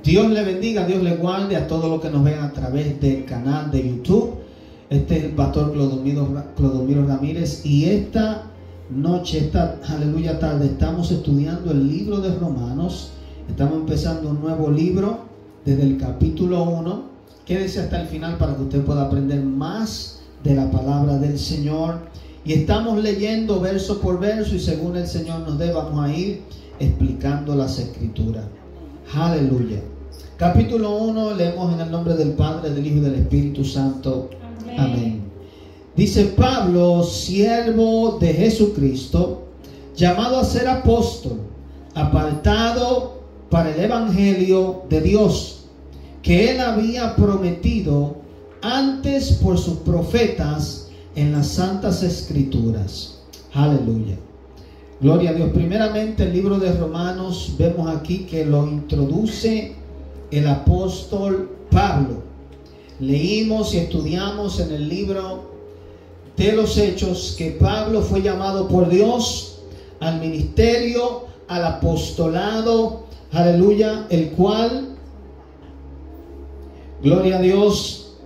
Dios le bendiga, Dios le guarde a todos los que nos vean a través del canal de YouTube. Este es el pastor Clodomiro Ramírez, y esta noche, esta aleluya tarde, estamos estudiando el libro de Romanos. Estamos empezando un nuevo libro desde el capítulo 1. Quédese hasta el final para que usted pueda aprender más de la palabra del Señor. Y estamos leyendo verso por verso, y según el Señor nos dé, vamos a ir explicando las escrituras. Aleluya. Capítulo 1, leemos en el nombre del Padre, del Hijo y del Espíritu Santo. Amén. Amén. Dice: Pablo, siervo de Jesucristo, llamado a ser apóstol, apartado para el evangelio de Dios, que él había prometido antes por sus profetas en las santas escrituras. Aleluya. Gloria a Dios. Primeramente, el libro de Romanos, vemos aquí que lo introduce el apóstol Pablo. Leímos y estudiamos en el libro de los Hechos que Pablo fue llamado por Dios al ministerio, al apostolado, aleluya, el cual, gloria a Dios,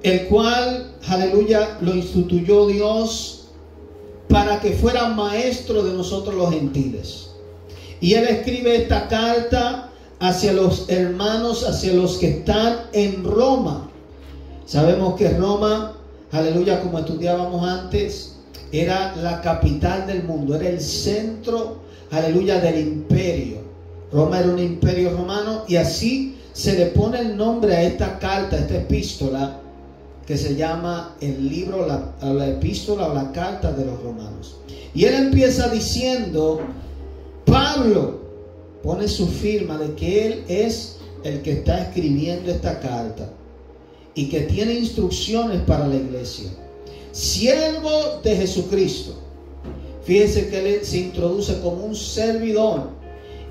el cual, aleluya, lo instituyó Dios para que fuera maestro de nosotros los gentiles. Y él escribe esta carta hacia los hermanos, hacia los que están en Roma. Sabemos que Roma, aleluya, como estudiábamos antes, era la capital del mundo, era el centro, aleluya, del imperio. Roma era un imperio romano, y así se le pone el nombre a esta carta, a esta epístola, que se llama el libro, la epístola o la carta de los romanos. Y él empieza diciendo, Pablo pone su firma de que él es el que está escribiendo esta carta y que tiene instrucciones para la iglesia. Siervo de Jesucristo. Fíjense que él se introduce como un servidor.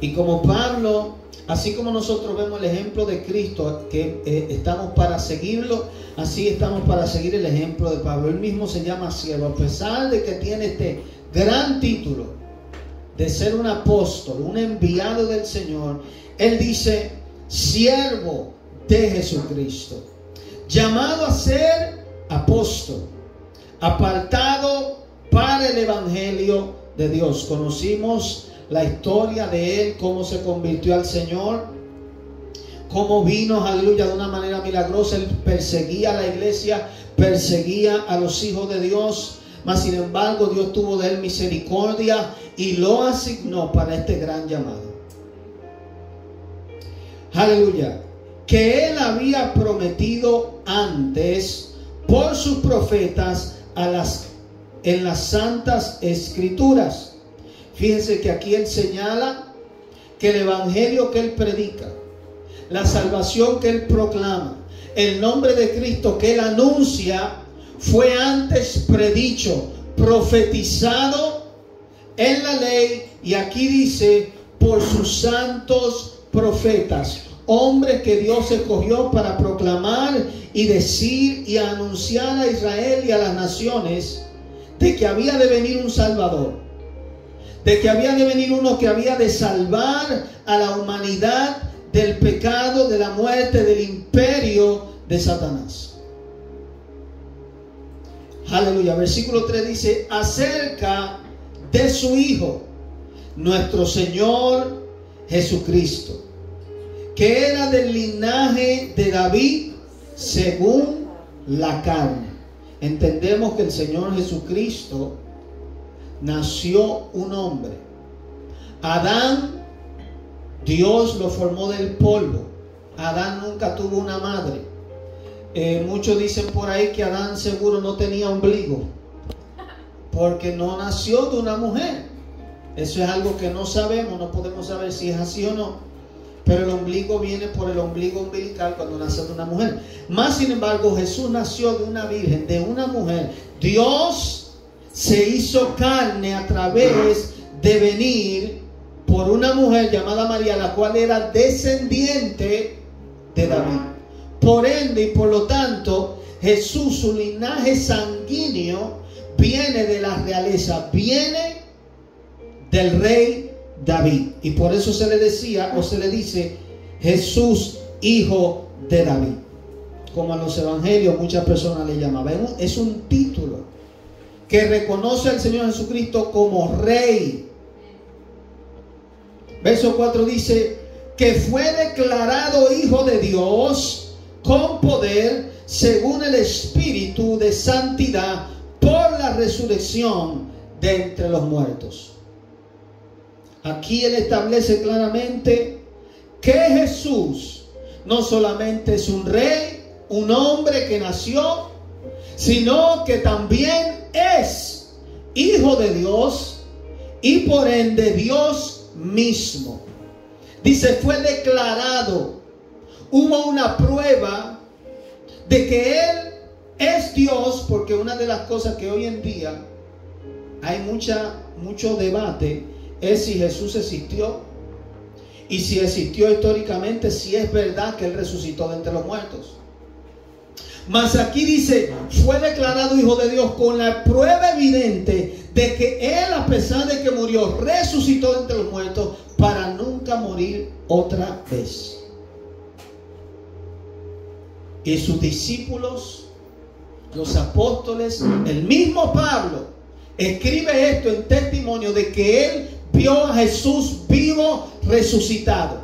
Y como Pablo, así como nosotros vemos el ejemplo de Cristo, que estamos para seguirlo, así estamos para seguir el ejemplo de Pablo. Él mismo se llama siervo, a pesar de que tiene este gran título de ser un apóstol, un enviado del Señor. Él dice, siervo de Jesucristo, llamado a ser apóstol, apartado para el evangelio de Dios. Conocimos la historia de él, cómo se convirtió al Señor, cómo vino, aleluya, de una manera milagrosa. Él perseguía a la iglesia, perseguía a los hijos de Dios, mas sin embargo Dios tuvo de él misericordia y lo asignó para este gran llamado. Aleluya. Que él había prometido antes por sus profetas en las santas escrituras. Fíjense que aquí él señala que el evangelio que él predica, la salvación que él proclama, el nombre de Cristo que él anuncia, fue antes predicho, profetizado en la ley, y aquí dice por sus santos profetas, hombres que Dios escogió para proclamar y decir y anunciar a Israel y a las naciones de que había de venir un Salvador, de que había de venir uno que había de salvar a la humanidad del pecado, de la muerte, del imperio de Satanás. Aleluya. Versículo 3 dice, acerca de su Hijo, nuestro Señor Jesucristo, que era del linaje de David según la carne. Entendemos que el Señor Jesucristo nació un hombre. Adán, Dios lo formó del polvo. Adán nunca tuvo una madre. Muchos dicen por ahí que Adán seguro no tenía ombligo, porque no nació de una mujer. Eso es algo que no sabemos, no podemos saber si es así o no. Pero el ombligo viene por el ombligo umbilical cuando nace de una mujer. Más sin embargo, Jesús nació de una virgen, de una mujer. Dios se hizo carne a través de venir por una mujer llamada María, la cual era descendiente de David. Por ende y por lo tanto, Jesús, su linaje sanguíneo, viene de la realeza, viene del rey David. Y por eso se le decía o se le dice Jesús, hijo de David. Como en los evangelios muchas personas le llamaban. Es un título que reconoce al Señor Jesucristo como Rey. Verso 4 dice que fue declarado Hijo de Dios con poder según el Espíritu de santidad por la resurrección de entre los muertos. Aquí Él establece claramente que Jesús no solamente es un rey, un hombre que nació, sino que también es Hijo de Dios y por ende Dios mismo. Dice, fue declarado. Hubo una prueba de que Él es Dios, porque una de las cosas que hoy en día hay mucho debate es si Jesús existió y si existió históricamente, si es verdad que Él resucitó de entre los muertos. Mas aquí dice, fue declarado Hijo de Dios con la prueba evidente de que Él, a pesar de que murió, resucitó de entre los muertos para nunca morir otra vez. Y sus discípulos, los apóstoles, el mismo Pablo, escribe esto en testimonio de que él vio a Jesús vivo, resucitado,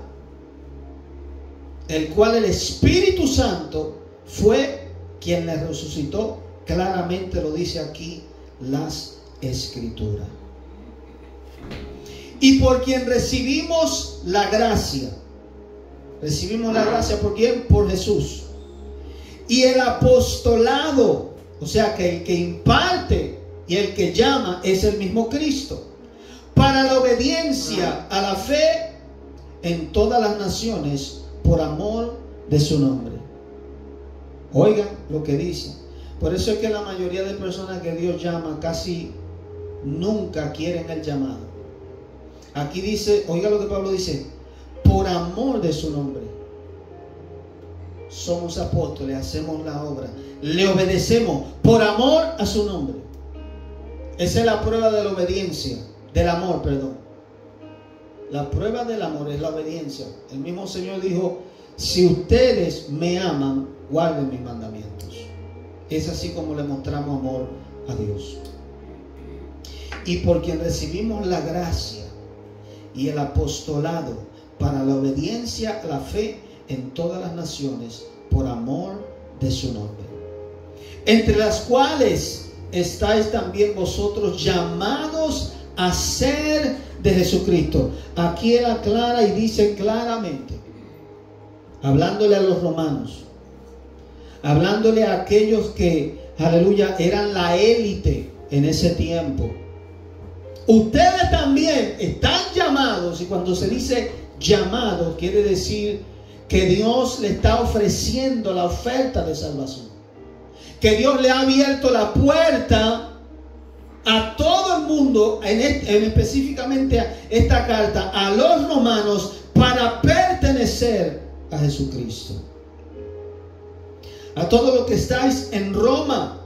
el cual el Espíritu Santo fue quien le resucitó. Claramente lo dice aquí las Escrituras. Y por quien recibimos la gracia. Recibimos la gracia ¿por quién? Por Jesús. Y el apostolado, o sea que el que imparte y el que llama es el mismo Cristo, para la obediencia a la fe en todas las naciones por amor de su nombre. Oigan lo que dice. Por eso es que la mayoría de personas que Dios llama casi nunca quieren el llamado. Aquí dice, oiga lo que Pablo dice, por amor de su nombre. Somos apóstoles, hacemos la obra, le obedecemos por amor a su nombre. Esa es la prueba de la obediencia, del amor, perdón. La prueba del amor es la obediencia. El mismo Señor dijo, si ustedes me aman, guarden mis mandamientos. Es así como le mostramos amor a Dios. Y por quien recibimos la gracia y el apostolado para la obediencia a la fe en todas las naciones por amor de su nombre, entre las cuales estáis también vosotros llamados a ser de Jesucristo. Aquí él aclara y dice claramente, hablándole a los romanos, hablándole a aquellos que, aleluya, eran la élite en ese tiempo. Ustedes también están llamados, y cuando se dice llamados, quiere decir que Dios le está ofreciendo la oferta de salvación. Que Dios le ha abierto la puerta a todo el mundo, específicamente a esta carta, a los romanos, para pertenecer a Jesucristo. A todos los que estáis en Roma,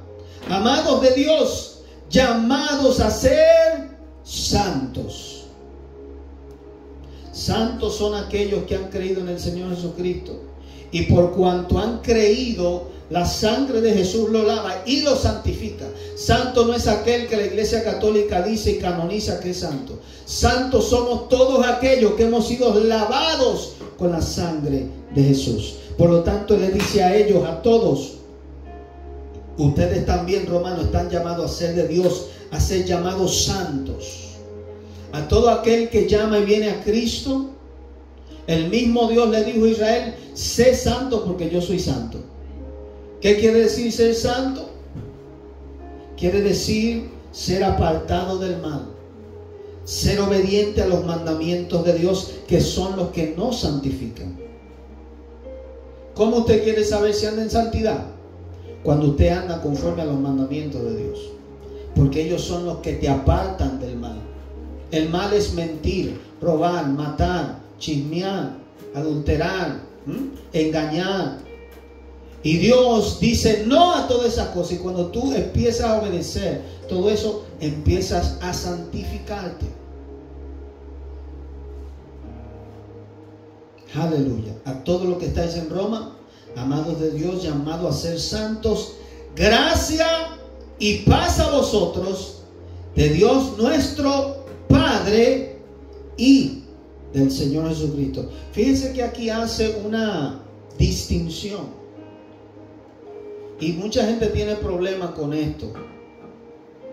amados de Dios, llamados a ser santos. Santos son aquellos que han creído en el Señor Jesucristo, y por cuanto han creído, la sangre de Jesús lo lava y lo santifica. Santo no es aquel que la Iglesia Católica dice y canoniza que es santo. Santos somos todos aquellos que hemos sido lavados con la sangre de Jesús. Por lo tanto, Él le dice a ellos, a todos, ustedes también, romanos, están llamados a ser de Dios, a ser llamados santos. A todo aquel que llama y viene a Cristo, el mismo Dios le dijo a Israel, sé santo porque yo soy santo. ¿Qué quiere decir ser santo? Quiere decir ser apartado del mal, ser obediente a los mandamientos de Dios, que son los que nos santifican. ¿Cómo usted quiere saber si anda en santidad? Cuando usted anda conforme a los mandamientos de Dios, porque ellos son los que te apartan del mal. El mal es mentir, robar, matar, chismear, adulterar, engañar. Y Dios dice no a todas esas cosas. Y cuando tú empiezas a obedecer todo eso, empiezas a santificarte. Aleluya. A todos los que estáis en Roma, amados de Dios, llamados a ser santos, gracia y paz a vosotros, de Dios nuestro Padre y del Señor Jesucristo. Fíjense que aquí hace una distinción. Y mucha gente tiene problemas con esto.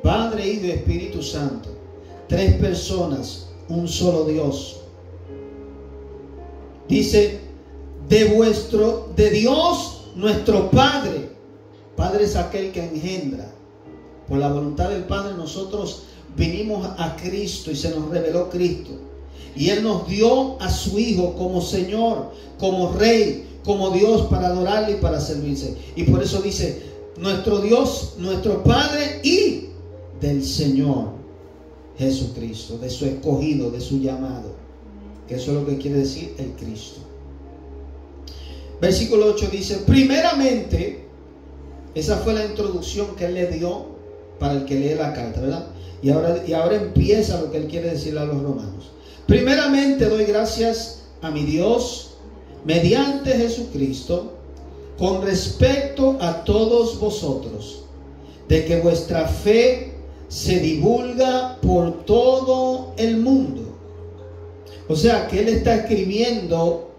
Padre, Hijo y Espíritu Santo. Tres personas, un solo Dios. Dice, de Dios nuestro Padre. Padre es aquel que engendra. Por la voluntad del Padre nosotros vinimos a Cristo y se nos reveló Cristo. Y Él nos dio a su Hijo como Señor, como Rey, como Dios, para adorarle y para servirse. Y por eso dice, nuestro Dios, nuestro Padre y del Señor Jesucristo, de su escogido, de su llamado. Que eso es lo que quiere decir el Cristo. Versículo 8 dice, primeramente, esa fue la introducción que Él le dio para el que lee la carta, ¿verdad? Y ahora empieza lo que Él quiere decirle a los romanos. Primeramente doy gracias a mi Dios mediante Jesucristo con respecto a todos vosotros, de que vuestra fe se divulga por todo el mundo. O sea que Él está escribiendo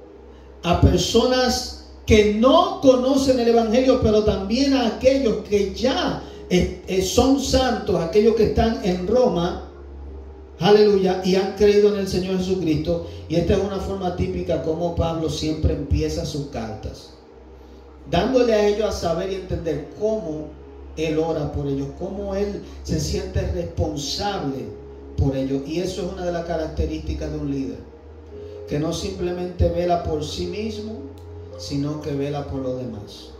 a personas que no conocen el Evangelio, pero también a aquellos que ya son santos, aquellos que están en Roma, aleluya, y han creído en el Señor Jesucristo. Y esta es una forma típica como Pablo siempre empieza sus cartas, dándole a ellos a saber y entender cómo Él ora por ellos, cómo Él se siente responsable por ellos. Y eso es una de las características de un líder, que no simplemente vela por sí mismo, sino que vela por los demás.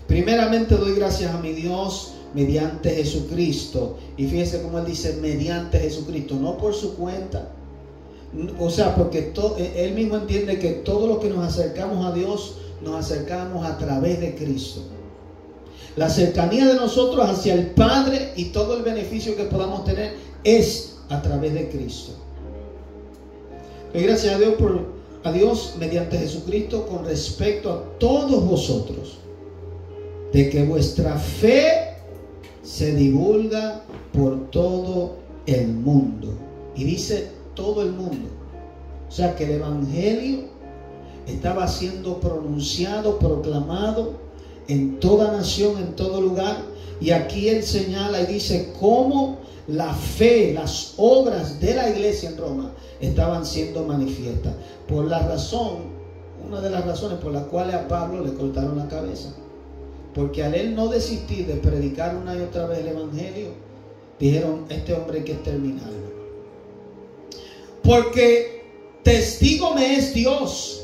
Primeramente doy gracias a mi Dios mediante Jesucristo. Y fíjense cómo Él dice mediante Jesucristo, no por su cuenta. O sea, porque Él mismo entiende que todo lo que nos acercamos a Dios, nos acercamos a través de Cristo. La cercanía de nosotros hacia el Padre y todo el beneficio que podamos tener es a través de Cristo. Doy gracias a Dios mediante Jesucristo con respecto a todos vosotros, de que vuestra fe se divulga por todo el mundo. Y dice todo el mundo. O sea que el Evangelio estaba siendo pronunciado, proclamado en toda nación, en todo lugar. Y aquí Él señala y dice cómo la fe, las obras de la iglesia en Roma estaban siendo manifiestas. Por la razón, una de las razones por las cuales a Pablo le cortaron la cabeza. Porque al él no desistir de predicar una y otra vez el Evangelio, dijeron, este hombre hay que exterminarlo. Porque testigo me es Dios,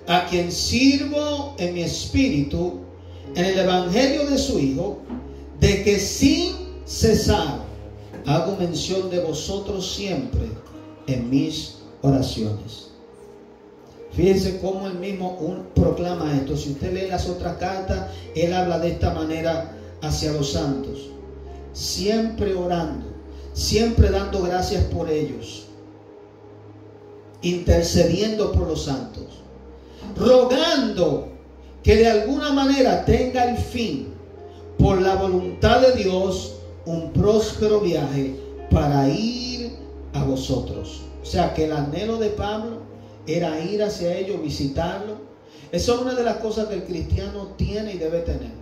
a quien sirvo en mi espíritu, en el Evangelio de su Hijo, de que sin cesar hago mención de vosotros siempre en mis oraciones. Fíjense cómo él mismo proclama esto. Si usted lee las otras cartas, él habla de esta manera hacia los santos. Siempre orando, siempre dando gracias por ellos, intercediendo por los santos, rogando que de alguna manera tenga el fin, por la voluntad de Dios, un próspero viaje para ir a vosotros. O sea que el anhelo de Pablo era ir hacia ellos, visitarlo. Esa es una de las cosas que el cristiano tiene y debe tener.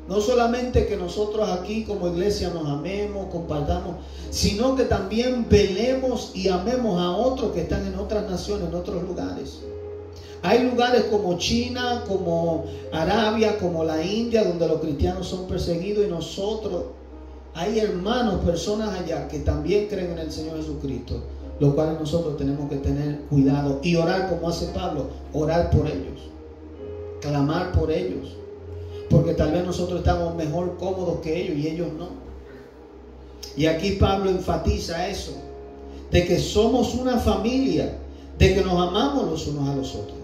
No solamente que nosotros aquí como iglesia nos amemos, compartamos, sino que también velemos y amemos a otros que están en otras naciones, en otros lugares. Hay lugares como China, como Arabia, como la India, donde los cristianos son perseguidos, y nosotros, hay hermanos, personas allá que también creen en el Señor Jesucristo, los cuales nosotros tenemos que tener cuidado y orar como hace Pablo, orar por ellos, clamar por ellos, porque tal vez nosotros estamos mejor cómodos que ellos y ellos no. Y aquí Pablo enfatiza eso, de que somos una familia, de que nos amamos los unos a los otros.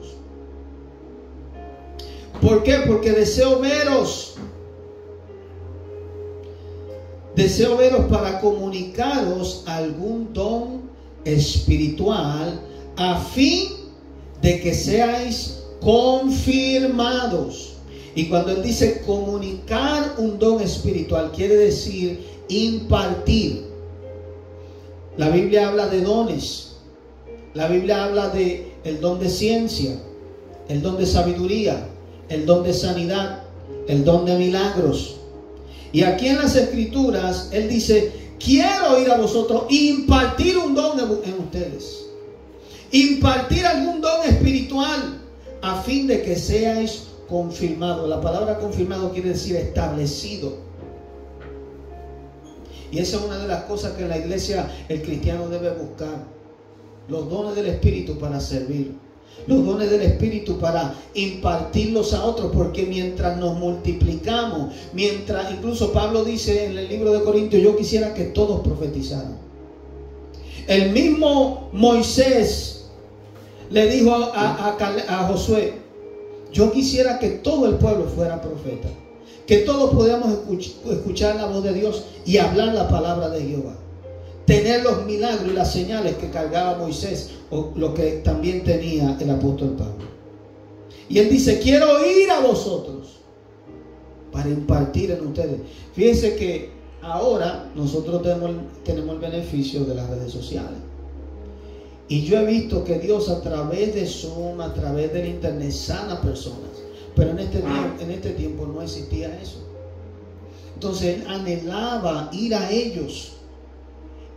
¿Por qué? Porque deseo veros para comunicaros algún don espiritual, a fin de que seáis confirmados. Y cuando él dice comunicar un don espiritual, quiere decir impartir. La Biblia habla de dones. La Biblia habla de el don de ciencia, el don de sabiduría, el don de sanidad, el don de milagros. Y aquí en las Escrituras él dice: quiero ir a vosotros, impartir un don en ustedes, impartir algún don espiritual, a fin de que seáis confirmados. La palabra confirmado quiere decir establecido. Y esa es una de las cosas que en la iglesia el cristiano debe buscar: los dones del Espíritu para servir, los dones del Espíritu para impartirlos a otros, porque mientras nos multiplicamos, mientras, incluso Pablo dice en el libro de Corintios: yo quisiera que todos profetizaran. El mismo Moisés le dijo a Josué: yo quisiera que todo el pueblo fuera profeta, que todos podamos escuchar la voz de Dios y hablar la palabra de Jehová, tener los milagros y las señales que cargaba Moisés, o lo que también tenía el apóstol Pablo. Y él dice: quiero ir a vosotros para impartir en ustedes. Fíjense que ahora nosotros tenemos el beneficio de las redes sociales. Y yo he visto que Dios, a través de Zoom, a través del internet, sana personas. Pero en este tiempo no existía eso. Entonces él anhelaba ir a ellos,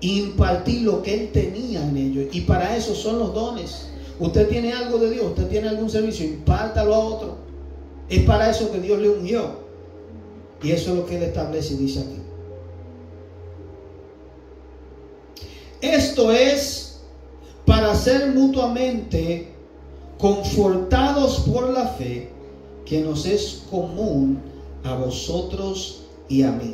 impartir lo que él tenía en ellos. Y para eso son los dones. Usted tiene algo de Dios, usted tiene algún servicio, impártalo a otro. Es para eso que Dios le ungió. Y eso es lo que él establece y dice aquí. Esto es para ser mutuamente confortados por la fe que nos es común a vosotros y a mí.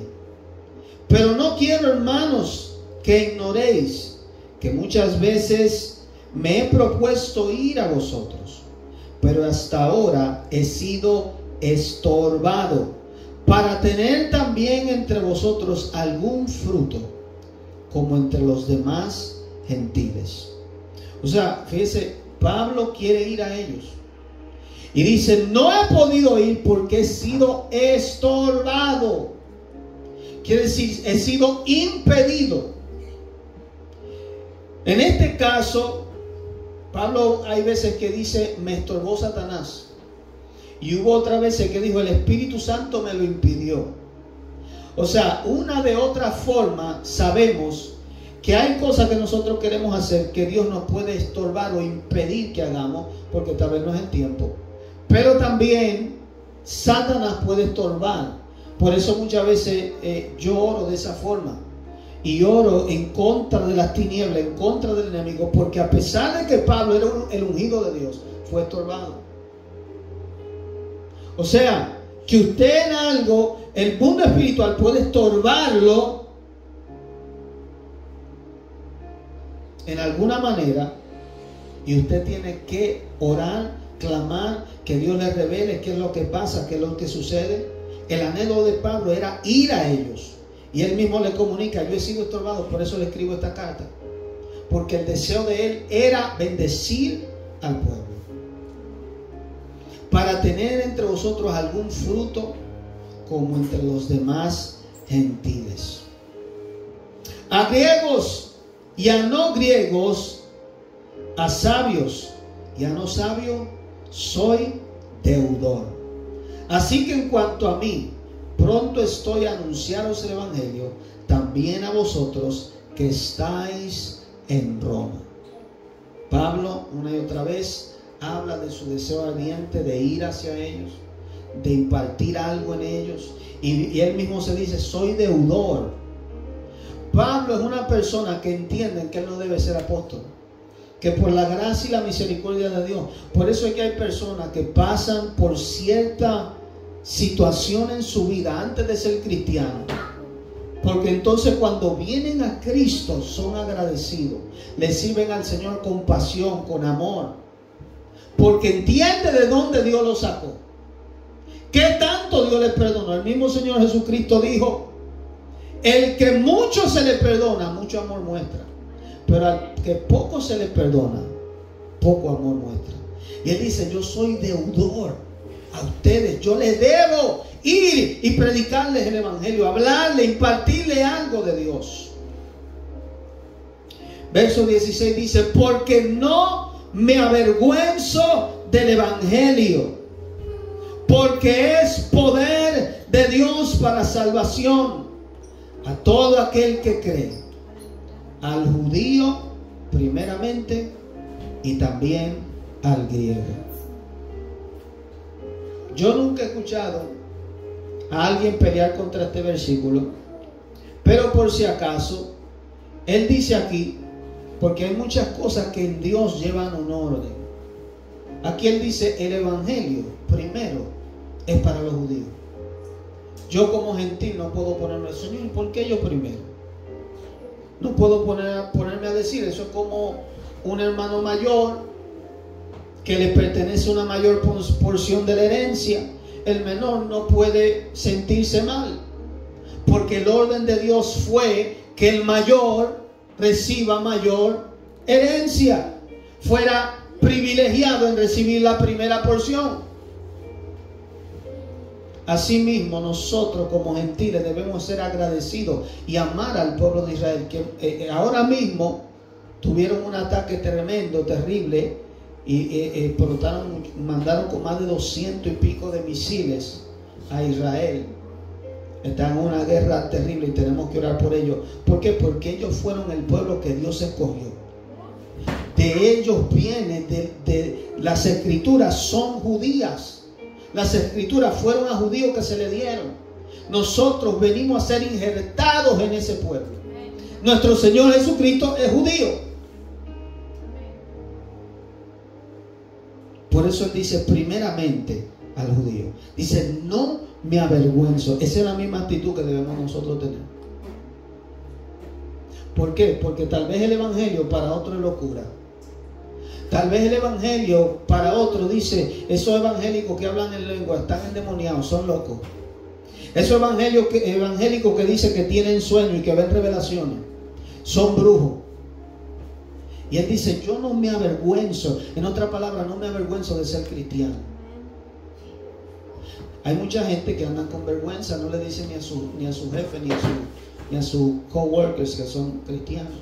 Pero no quiero, hermanos, que ignoréis que muchas veces me he propuesto ir a vosotros, pero hasta ahora he sido estorbado para tener también entre vosotros algún fruto, como entre los demás gentiles. O sea, fíjese, Pablo quiere ir a ellos. Y dice: no he podido ir porque he sido estorbado. Quiere decir, he sido impedido. En este caso, Pablo hay veces que dice: me estorbó Satanás. Y hubo otras veces que dijo: el Espíritu Santo me lo impidió. O sea, una de otra forma sabemos que hay cosas que nosotros queremos hacer que Dios nos puede estorbar o impedir que hagamos, porque tal vez no es el tiempo. Pero también Satanás puede estorbar. Por eso muchas veces yo oro de esa forma. Y oro en contra de las tinieblas, en contra del enemigo, porque a pesar de que Pablo era el ungido de Dios, fue estorbado. O sea, que usted en algo, el mundo espiritual puede estorbarlo en alguna manera, y usted tiene que orar, clamar, que Dios le revele qué es lo que pasa, qué es lo que sucede. El anhelo de Pablo era ir a ellos, y él mismo le comunica: yo he sido estorbado, por eso le escribo esta carta, porque el deseo de él era bendecir al pueblo, para tener entre vosotros algún fruto como entre los demás gentiles. A griegos y a no griegos, a sabios y a no sabios, soy deudor. Así que en cuanto a mí, pronto estoy a anunciaros el Evangelio, también a vosotros que estáis en Roma. Pablo una y otra vez habla de su deseo ardiente de ir hacia ellos, de impartir algo en ellos, y él mismo se dice: soy deudor. Pablo es una persona que entiende que él no debe ser apóstol, que por la gracia y la misericordia de Dios. Por eso es que hay personas que pasan por cierta situación en su vida antes de ser cristianos, porque entonces cuando vienen a Cristo son agradecidos, le sirven al Señor con pasión, con amor, porque entiende de dónde Dios lo sacó, qué tanto Dios les perdonó. El mismo Señor Jesucristo dijo: el que mucho se le perdona, mucho amor muestra. Pero al que poco se le perdona, poco amor muestra. Y Él dice, yo soy deudor a ustedes. Yo les debo ir y predicarles el Evangelio, hablarles, impartirles algo de Dios. Verso 16 dice, porque no me avergüenzo del Evangelio, porque es poder de Dios para salvación a todo aquel que cree, al judío primeramente y también al griego. Yo nunca he escuchado a alguien pelear contra este versículo, pero por si acaso, Él dice aquí, porque hay muchas cosas que en Dios llevan un orden. Aquí Él dice, el Evangelio primero es para los judíos. Yo como gentil no puedo ponerme, Señor, ¿por qué yo primero? No puedo ponerme a decir, eso es como un hermano mayor que le pertenece una mayor porción de la herencia. El menor no puede sentirse mal, porque el orden de Dios fue que el mayor reciba mayor herencia, fuera privilegiado en recibir la primera porción. Asimismo, nosotros como gentiles debemos ser agradecidos y amar al pueblo de Israel, que ahora mismo tuvieron un ataque tremendo, terrible, y mandaron con más de 200 y pico de misiles a Israel. Están en una guerra terrible y tenemos que orar por ellos. ¿Por qué? Porque ellos fueron el pueblo que Dios escogió. De ellos viene, de las escrituras son judías. Las escrituras fueron a judíos que se le dieron. Nosotros venimos a ser injertados en ese pueblo. Nuestro Señor Jesucristo es judío. Por eso Él dice primeramente al judío. Dice, no me avergüenzo. Esa es la misma actitud que debemos nosotros tener. ¿Por qué? Porque tal vez el Evangelio para otro es locura. Tal vez el Evangelio para otro dice, esos evangélicos que hablan en lengua están endemoniados, son locos. Esos evangélicos que dicen que tienen sueños y que ven revelaciones, son brujos. Y Él dice, yo no me avergüenzo. En otra palabra, no me avergüenzo de ser cristiano. Hay mucha gente que anda con vergüenza, no le dicen ni a su jefe ni a sus coworkers que son cristianos.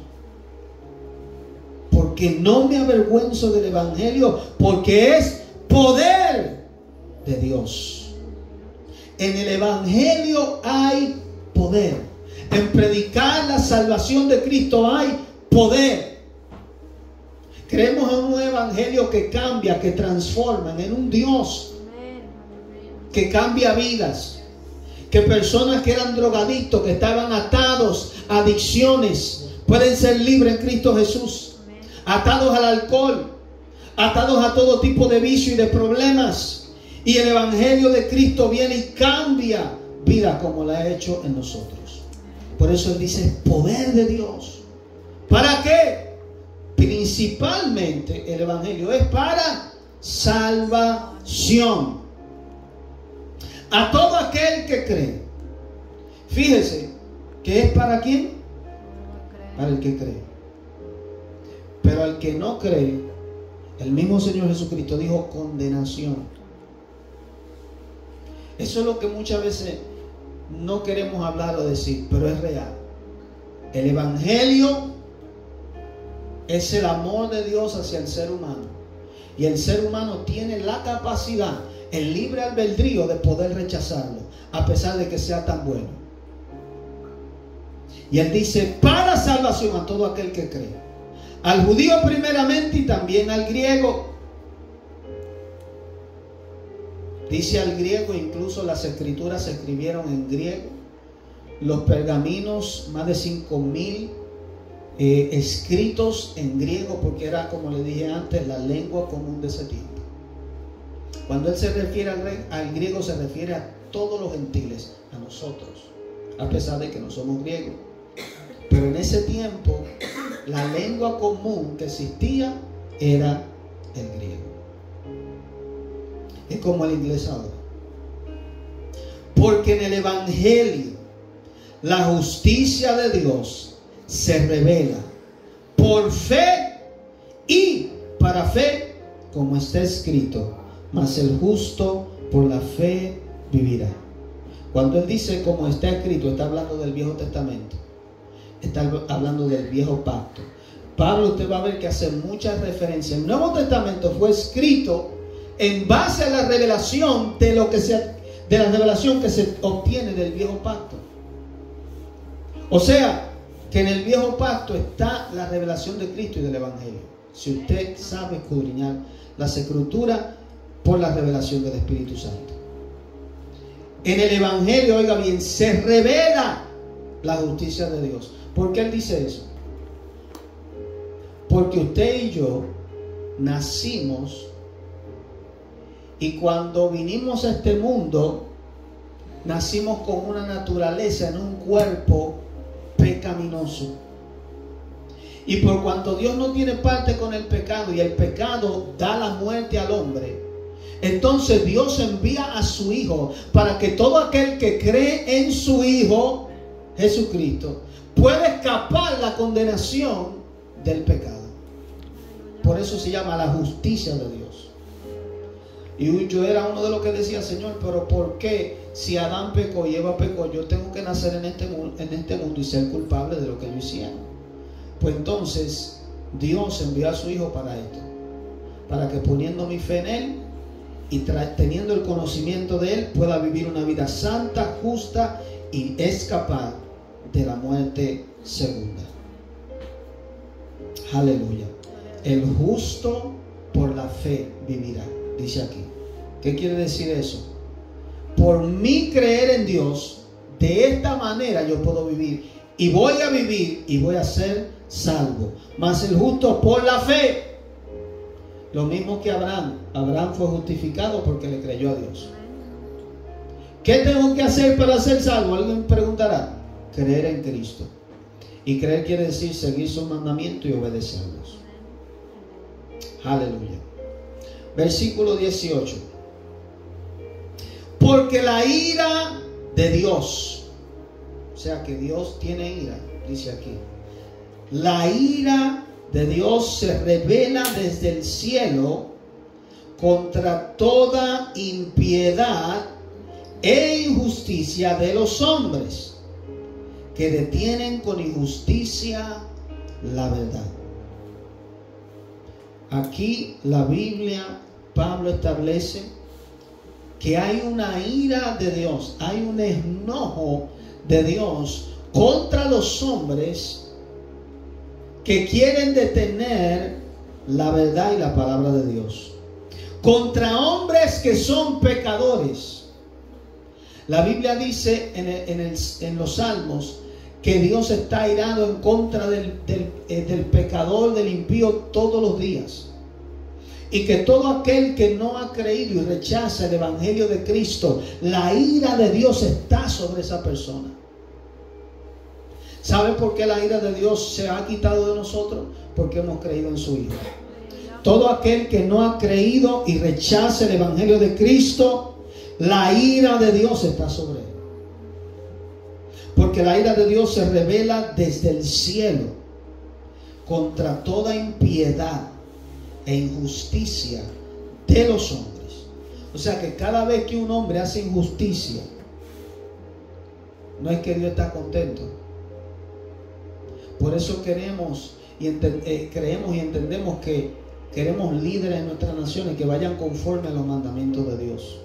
Porque no me avergüenzo del Evangelio, porque es poder de Dios. En el Evangelio hay poder. En predicar la salvación de Cristo hay poder. Creemos en un Evangelio que cambia, que transforma, en un Dios que cambia vidas. Que personas que eran drogadictos, que estaban atados a adicciones, pueden ser libres en Cristo Jesús. Atados al alcohol, atados a todo tipo de vicio y de problemas. Y el Evangelio de Cristo viene y cambia vida como la ha hecho en nosotros. Por eso Él dice, poder de Dios. ¿Para qué? Principalmente el Evangelio es para salvación a todo aquel que cree. Fíjese que es para quién, para el que cree. Pero al que no cree, el mismo Señor Jesucristo dijo condenación. Eso es lo que muchas veces no queremos hablar o decir, pero es real. El Evangelio es el amor de Dios hacia el ser humano. Y el ser humano tiene la capacidad, el libre albedrío de poder rechazarlo, a pesar de que sea tan bueno. Y Él dice, para salvación a todo aquel que cree. Al judío primeramente y también al griego. Dice al griego, incluso las escrituras se escribieron en griego. Los pergaminos, más de 5,000 escritos en griego, porque era, como le dije antes, la lengua común de ese tiempo. Cuando Él se refiere al griego, se refiere a todos los gentiles, a nosotros, a pesar de que no somos griegos. Pero en ese tiempo, la lengua común que existía era el griego. Es como el inglés ahora. Porque en el Evangelio la justicia de Dios se revela por fe y para fe como está escrito, mas el justo por la fe vivirá. Cuando él dice como está escrito, está hablando del Viejo Testamento, está hablando del Viejo Pacto. Pablo, usted va a ver que hace muchas referencias. El Nuevo Testamento fue escrito en base a la revelación de la revelación que se obtiene del Viejo Pacto. O sea, que en el Viejo Pacto está la revelación de Cristo y del Evangelio. Si usted sabe escudriñar las Escrituras por la revelación del Espíritu Santo. En el Evangelio, oiga bien, se revela la justicia de Dios. ¿Por qué él dice eso? Porque usted y yo nacimos, y cuando vinimos a este mundo, nacimos con una naturaleza en un cuerpo pecaminoso. Y por cuanto Dios no tiene parte con el pecado, y el pecado da la muerte al hombre, entonces Dios envía a su Hijo para que todo aquel que cree en su Hijo Jesucristo pueda escapar la condenación del pecado. Por eso se llama la justicia de Dios. Y yo era uno de los que decía, Señor, pero ¿por qué si Adán pecó y Eva pecó, yo tengo que nacer en este mundo y ser culpable de lo que ellos hicieron? Pues entonces Dios envió a su Hijo para esto, para que poniendo mi fe en Él y teniendo el conocimiento de Él, pueda vivir una vida santa, justa y escapar de la muerte segunda. Aleluya. El justo por la fe vivirá, dice aquí. ¿Qué quiere decir eso? Por mí creer en Dios, de esta manera yo puedo vivir, y voy a vivir y voy a ser salvo. Mas el justo por la fe, lo mismo que Abraham. Abraham fue justificado porque le creyó a Dios. ¿Qué tengo que hacer para ser salvo? Alguien preguntará. Creer en Cristo. Y creer quiere decir seguir sus mandamientos y obedecerlos. Aleluya. Versículo 18. Porque la ira de Dios, o sea que Dios tiene ira, dice aquí. La ira de Dios se revela desde el cielo contra toda impiedad e injusticia de los hombres que detienen con injusticia la verdad. Aquí la Biblia, Pablo establece que hay una ira de Dios, hay un enojo de Dios contra los hombres que quieren detener la verdad y la palabra de Dios, contra hombres que son pecadores. La Biblia dice en los Salmos que Dios está airado en contra del pecador, del impío todos los días. Y que todo aquel que no ha creído y rechaza el Evangelio de Cristo, la ira de Dios está sobre esa persona. ¿Sabe por qué la ira de Dios se ha quitado de nosotros? Porque hemos creído en su Hijo. Todo aquel que no ha creído y rechaza el Evangelio de Cristo, la ira de Dios está sobre él. Porque la ira de Dios se revela desde el cielo contra toda impiedad e injusticia de los hombres. O sea que cada vez que un hombre hace injusticia, no es que Dios está contento. Por eso creemos y entendemos que queremos líderes en nuestras naciones que vayan conforme a los mandamientos de Dios.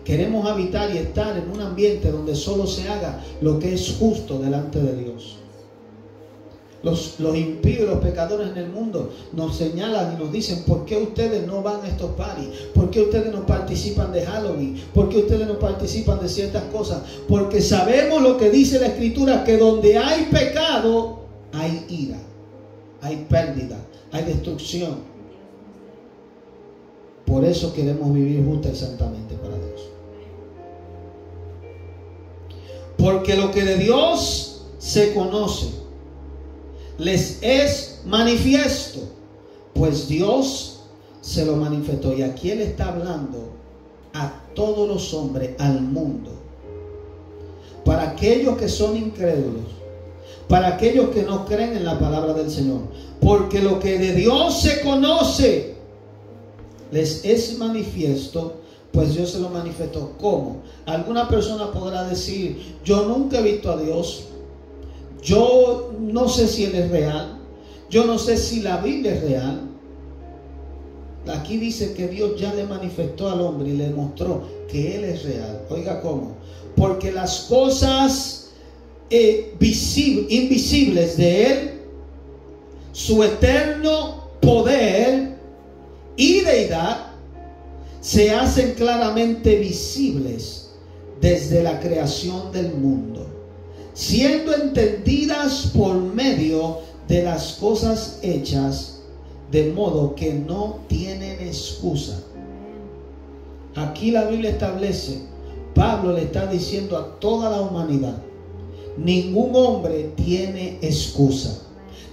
Queremos habitar y estar en un ambiente donde solo se haga lo que es justo delante de Dios. Los impíos y los pecadores en el mundo nos señalan y nos dicen: ¿por qué ustedes no van a estos parties? ¿Por qué ustedes no participan de Halloween? ¿Por qué ustedes no participan de ciertas cosas? Porque sabemos lo que dice la Escritura, que donde hay pecado hay ira, hay pérdida, hay destrucción. Por eso queremos vivir justa y santamente para Dios. Porque lo que de Dios se conoce les es manifiesto, pues Dios se lo manifestó. Y aquí Él está hablando a todos los hombres, al mundo, para aquellos que son incrédulos, para aquellos que no creen en la palabra del Señor. Porque lo que de Dios se conoce les es manifiesto, pues Dios se lo manifestó. ¿Cómo? Alguna persona podrá decir, yo nunca he visto a Dios, yo no sé si Él es real, yo no sé si la Biblia es real. Aquí dice que Dios ya le manifestó al hombre y le mostró que Él es real. Oiga cómo. Porque las cosas invisibles de Él, su eterno poder y deidad, se hacen claramente visibles desde la creación del mundo, siendo entendidas por medio de las cosas hechas, de modo que no tienen excusa. Aquí la Biblia establece, Pablo le está diciendo a toda la humanidad, ningún hombre tiene excusa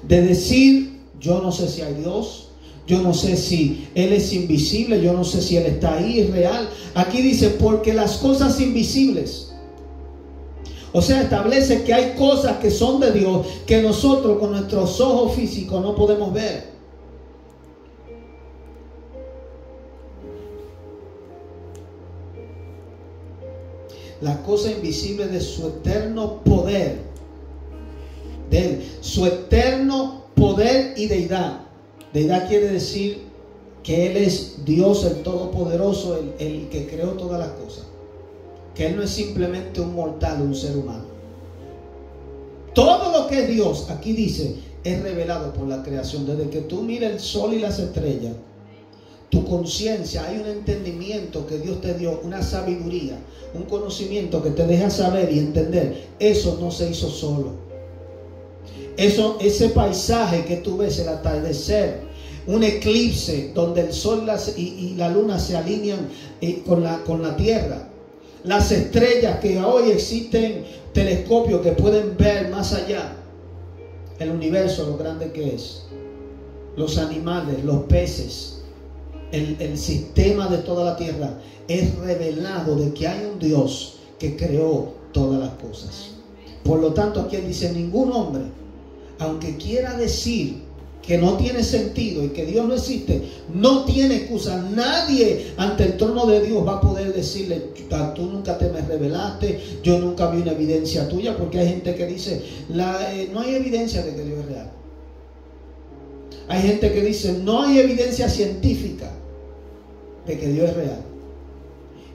de decir, yo no sé si hay Dios, yo no sé si Él es invisible, yo no sé si Él está ahí, es real. Aquí dice, porque las cosas invisibles, o sea, establece que hay cosas que son de Dios que nosotros con nuestros ojos físicos no podemos ver. Las cosas invisibles de su eterno poder, de Él, su eterno poder y deidad. Deidad quiere decir que Él es Dios el Todopoderoso, el que creó todas las cosas. Que Él no es simplemente un mortal, un ser humano. Todo lo que es Dios, aquí dice, es revelado por la creación. Desde que tú miras el sol y las estrellas, tu conciencia, hay un entendimiento que Dios te dio, una sabiduría, un conocimiento que te deja saber y entender. Eso no se hizo solo. Ese paisaje que tú ves, el atardecer, un eclipse donde el sol y la luna se alinean con la tierra, las estrellas que hoy existen, telescopios que pueden ver más allá, el universo, lo grande que es, los animales, los peces, el sistema de toda la tierra, es revelado de que hay un Dios que creó todas las cosas. Por lo tanto, aquí él dice, ningún hombre, aunque quiera decir que no tiene sentido y que Dios no existe, no tiene excusa. Nadie ante el trono de Dios va a poder decirle, tú nunca te me revelaste, yo nunca vi una evidencia tuya, porque hay gente que dice, no hay evidencia de que Dios es real. Hay gente que dice, no hay evidencia científica de que Dios es real.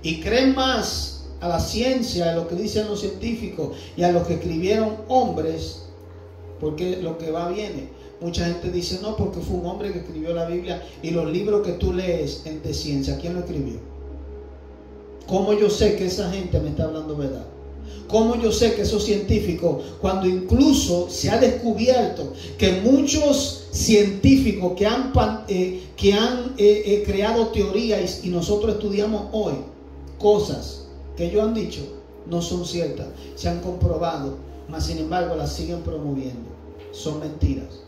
Y creen más a la ciencia, a lo que dicen los científicos y a lo que escribieron hombres, porque lo que va viene. Mucha gente dice, no, porque fue un hombre que escribió la Biblia, y los libros que tú lees de ciencia, ¿quién lo escribió? ¿Cómo yo sé que esa gente me está hablando verdad? ¿Cómo yo sé que esos científicos, cuando incluso se ha descubierto que muchos científicos que han creado teorías y nosotros estudiamos hoy, cosas que ellos han dicho no son ciertas, se han comprobado, mas sin embargo las siguen promoviendo? Son mentiras.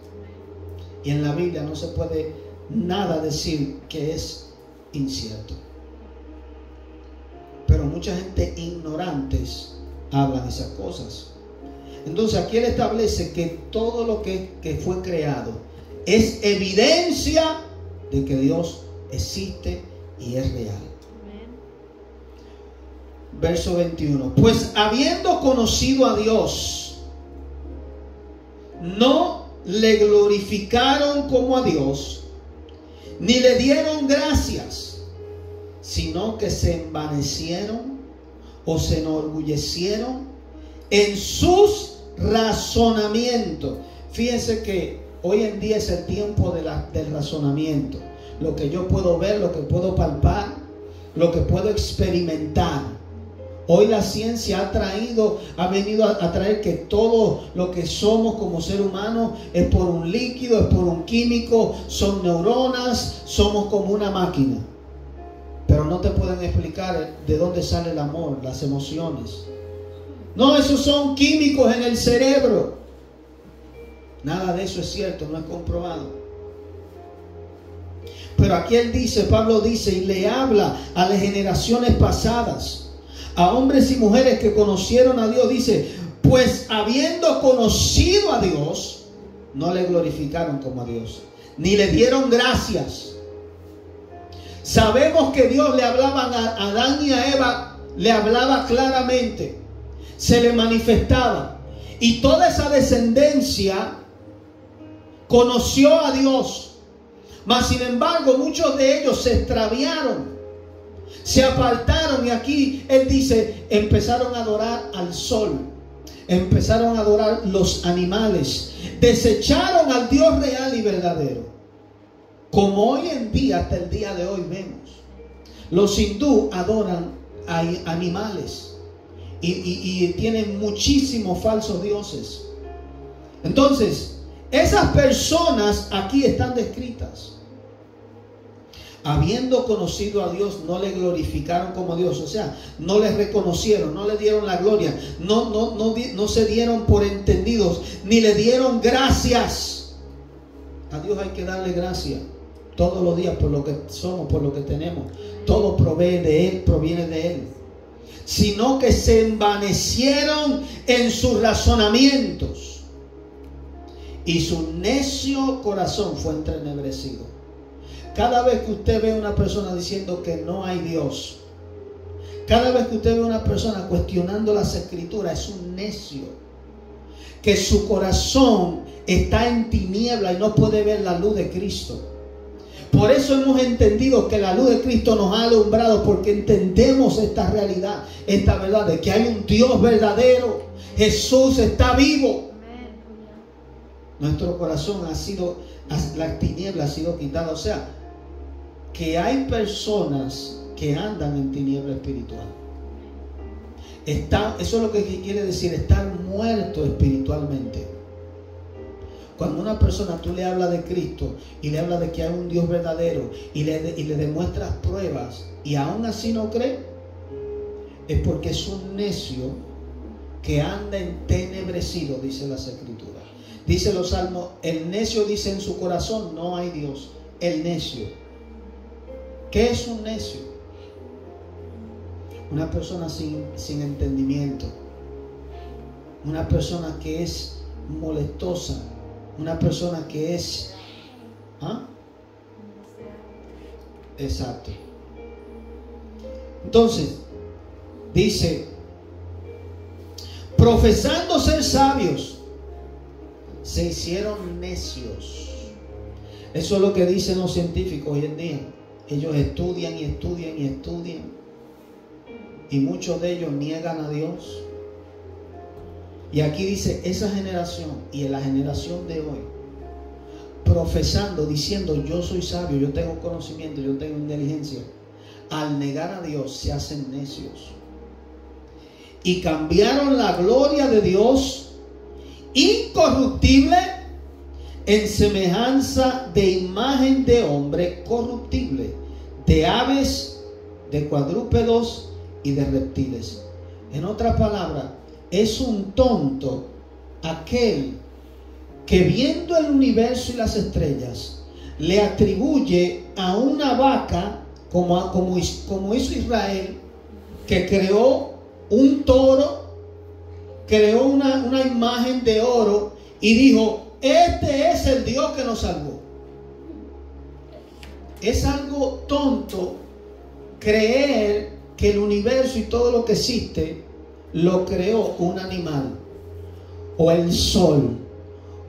Y en la Biblia no se puede nada decir que es incierto. Pero mucha gente ignorantes hablan esas cosas. Entonces aquí él establece que todo lo que fue creado es evidencia de que Dios existe y es real. Verso 21. Pues habiendo conocido a Dios, no le glorificaron como a Dios, ni le dieron gracias, sino que se envanecieron o se enorgullecieron en sus razonamientos. Fíjense que hoy en día es el tiempo del razonamiento. Lo que yo puedo ver, lo que puedo palpar, lo que puedo experimentar. Hoy la ciencia ha venido a traer que todo lo que somos como ser humano es por un líquido, es por un químico, son neuronas, somos como una máquina. Pero no te pueden explicar de dónde sale el amor, las emociones. No, esos son químicos en el cerebro. Nada de eso es cierto, no es comprobado. Pero aquí él dice, Pablo dice, y le habla a las generaciones pasadas, a hombres y mujeres que conocieron a Dios, dice, pues habiendo conocido a Dios, no le glorificaron como a Dios, ni le dieron gracias, Sabemos que Dios le hablaba a Adán y a Eva, le hablaba claramente, se le manifestaba. Y toda esa descendencia conoció a Dios. Mas sin embargo, muchos de ellos se extraviaron, se apartaron. Y aquí Él dice, empezaron a adorar al sol, empezaron a adorar los animales, desecharon al Dios real y verdadero. Como hoy en día, hasta el día de hoy vemos, los hindú adoran a animales y tienen muchísimos falsos dioses. Entonces, esas personas aquí están descritas. Habiendo conocido a Dios, no le glorificaron como Dios. O sea, no le reconocieron, no le dieron la gloria, no se dieron por entendidos, ni le dieron gracias. A Dios hay que darle gracias todos los días por lo que somos, por lo que tenemos. Todo proviene de Él, proviene de Él. Sino que se envanecieron en sus razonamientos, y su necio corazón fue entrenebrecido. Cada vez que usted ve a una persona diciendo que no hay Dios, cada vez que usted ve a una persona cuestionando las Escrituras, es un necio, que su corazón está en tiniebla y no puede ver la luz de Cristo. Por eso hemos entendido que la luz de Cristo nos ha alumbrado, porque entendemos esta realidad, esta verdad de que hay un Dios verdadero. Jesús está vivo. Nuestro corazón ha sido, la tiniebla ha sido quitada. O sea, que hay personas que andan en tiniebla espiritual. Eso es lo que quiere decir estar muerto espiritualmente. Cuando una persona tú le hablas de Cristo y le hablas de que hay un Dios verdadero y le demuestras pruebas y aún así no cree, es porque es un necio que anda entenebrecido, dice las Escrituras. Dice los Salmos, el necio dice en su corazón, no hay Dios. El necio. ¿Qué es un necio? Una persona sin entendimiento. Una persona que es molestosa. Una persona que es... Exacto. Entonces, dice, profesando ser sabios, se hicieron necios. Eso es lo que dicen los científicos hoy en día. Ellos estudian y estudian y estudian, y muchos de ellos niegan a Dios. Y aquí dice, esa generación y en la generación de hoy, profesando, diciendo, yo soy sabio, yo tengo conocimiento, yo tengo inteligencia, al negar a Dios se hacen necios. Y cambiaron la gloria de Dios incorruptible en semejanza de imagen de hombre corruptible, de aves, de cuadrúpedos y de reptiles. En otras palabras, es un tonto aquel que, viendo el universo y las estrellas, le atribuye a una vaca, como hizo Israel, que creó un toro, creó una imagen de oro y dijo, este es el Dios que nos salvó. Es algo tonto creer que el universo y todo lo que existe lo creó un animal, o el sol,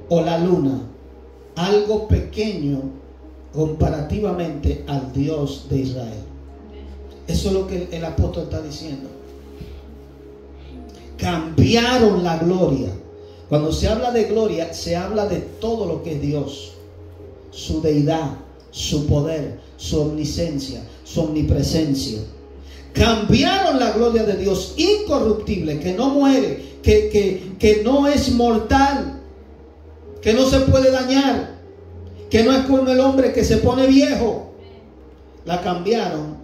o la luna, algo pequeño comparativamente al Dios de Israel. Eso es lo que el apóstol está diciendo. Cambiaron la gloria. Cuando se habla de gloria, se habla de todo lo que es Dios, su deidad, su poder, su omnisciencia, su omnipresencia. Cambiaron la gloria de Dios incorruptible, que no muere, que no es mortal, que no se puede dañar, que no es como el hombre que se pone viejo. La cambiaron